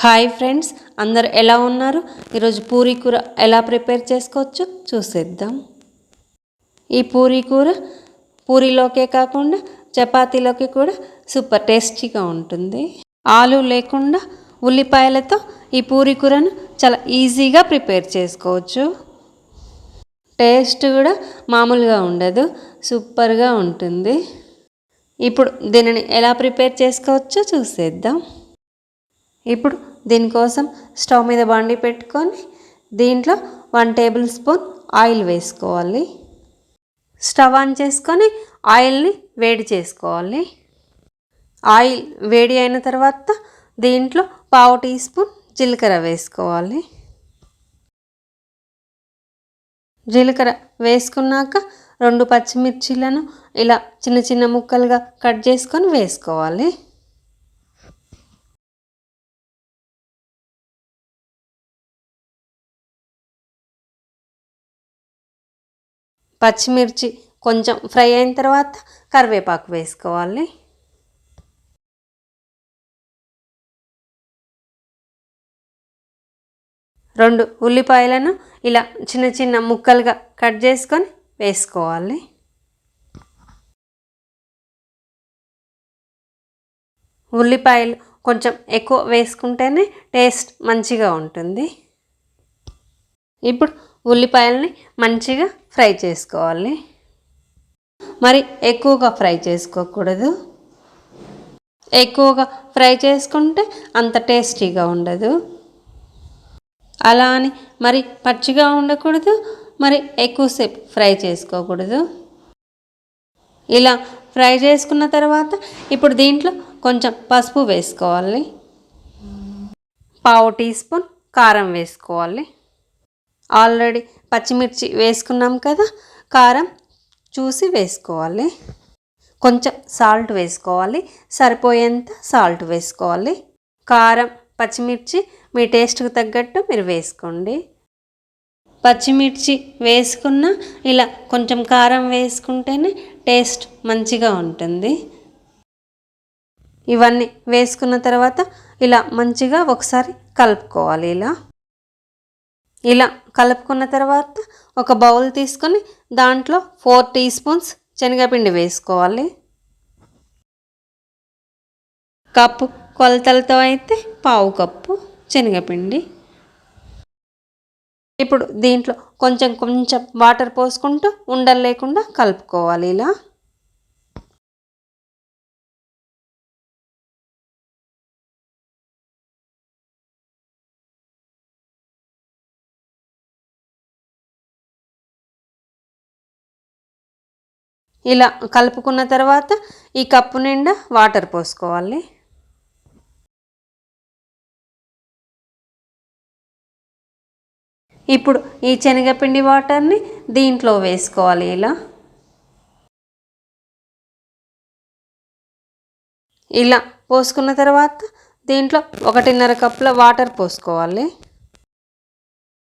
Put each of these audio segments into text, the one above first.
Hi friends, అందరు ఎలా ఉన్నారు? ఈరోజు పూరీ కూర ఎలా ప్రిపేర్ చేసుకోవచ్చో చూసేద్దాం. ఈ పూరీ కూర పూరీలోకే కాకుండా చపాతీలోకి కూడా సూపర్ టేస్టీగా ఉంటుంది. ఆలు లేకుండా ఉల్లిపాయలతో ఈ పూరీ కూరను చాలా ఈజీగా ప్రిపేర్ చేసుకోవచ్చు. టేస్ట్ కూడా మామూలుగా ఉండదు, సూపర్గా ఉంటుంది. ఇప్పుడు దీనిని ఎలా ప్రిపేర్ చేసుకోవచ్చో చూసేద్దాం. ఇప్పుడు దీనికోసం స్టవ్ మీద బాండి పెట్టుకొని దీంట్లో 1 టేబుల్ స్పూన్ ఆయిల్ వేసుకోవాలి. స్టవ్ ఆన్ చేసుకొని ఆయిల్ని వేడి చేసుకోవాలి. ఆయిల్ వేడి అయిన తర్వాత దీంట్లో 1/2 టీ స్పూన్ జీలకర్ర వేసుకోవాలి. జీలకర్ర వేసుకున్నాక 2 పచ్చిమిర్చీలను ఇలా చిన్న చిన్న ముక్కలుగా కట్ చేసుకొని వేసుకోవాలి. పచ్చిమిర్చి కొంచెం ఫ్రై అయిన తర్వాత కరివేపాకు వేసుకోవాలి. రెండు ఉల్లిపాయలను ఇలా చిన్న చిన్న ముక్కలుగా కట్ చేసుకొని వేసుకోవాలి. ఉల్లిపాయలు కొంచెం ఎక్కువ వేసుకుంటేనే టేస్ట్ మంచిగా ఉంటుంది. ఇప్పుడు ఉల్లిపాయలని మంచిగా ఫ్రై చేసుకోవాలి. మరి ఎక్కువగా ఫ్రై చేసుకోకూడదు. ఎక్కువగా ఫ్రై చేసుకుంటే అంత టేస్టీగా ఉండదు. అలా అని మరి పచ్చిగా ఉండకూడదు, మరి ఎక్కువసేపు ఫ్రై చేసుకోకూడదు. ఇలా ఫ్రై చేసుకున్న తర్వాత ఇప్పుడు దీంట్లో కొంచెం పసుపు వేసుకోవాలి. 1/2 టీ స్పూన్ కారం వేసుకోవాలి. ఆల్రెడీ పచ్చిమిర్చి వేసుకున్నాం కదా, కారం చూసి వేసుకోవాలి. కొంచెం సాల్ట్ వేసుకోవాలి, సరిపోయేంత సాల్ట్ వేసుకోవాలి. కారం పచ్చిమిర్చి మీ టేస్ట్కి తగ్గట్టు మీరు వేసుకోండి. పచ్చిమిర్చి వేసుకున్న ఇలా కొంచెం కారం వేసుకుంటేనే టేస్ట్ మంచిగా ఉంటుంది. ఇవన్నీ వేసుకున్న తర్వాత ఇలా మంచిగా ఒకసారి కలుపుకోవాలి. ఇలా కలుపుకున్న తర్వాత ఒక బౌల్ తీసుకొని దాంట్లో 4 టీ స్పూన్స్ శనగపిండి వేసుకోవాలి. కప్పు కొలతలతో అయితే 1/2 కప్పు శనగపిండి. ఇప్పుడు దీంట్లో కొంచెం కొంచెం వాటర్ పోసుకుంటూ ఉండలు లేకుండా కలుపుకోవాలి. ఇలా కలుపుకున్న తర్వాత ఈ కప్పు నిండా వాటర్ పోసుకోవాలి. ఇప్పుడు ఈ శనగపిండి వాటర్ని దీంట్లో వేసుకోవాలి. ఇలా పోసుకున్న తర్వాత దీంట్లో 1.5 కప్పుల వాటర్ పోసుకోవాలి.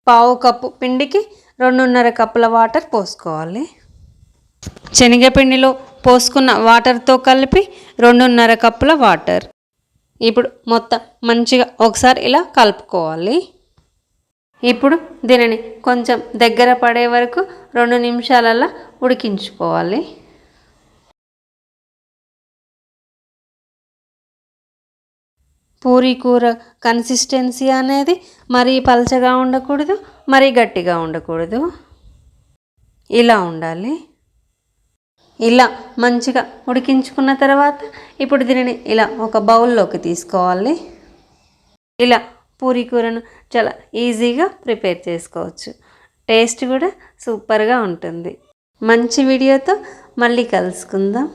1/2 కప్పు పిండికి 2.5 కప్పుల వాటర్ పోసుకోవాలి. శనగపిండిలో పోసుకున్న వాటర్తో కలిపి 2.5 కప్పుల వాటర్. ఇప్పుడు మొత్తం మంచిగా ఒకసారి ఇలా కలుపుకోవాలి. ఇప్పుడు దీనిని కొంచెం దగ్గర పడే వరకు 2 నిమిషాలలో ఉడికించుకోవాలి. పూరీ కూర కన్సిస్టెన్సీ అనేది మరీ పలచగా ఉండకూడదు, మరీ గట్టిగా ఉండకూడదు. ఇలా ఉండాలి. ఇలా మంచిగా ఉడికించుకున్న తర్వాత ఇప్పుడు దీనిని ఇలా ఒక బౌల్లోకి తీసుకోవాలి. ఇలా పూరీ కూరను చాలా ఈజీగా ప్రిపేర్ చేసుకోవచ్చు. టేస్ట్ కూడా సూపర్గా ఉంటుంది. మంచి వీడియోతో మళ్ళీ కలుసుకుందాం.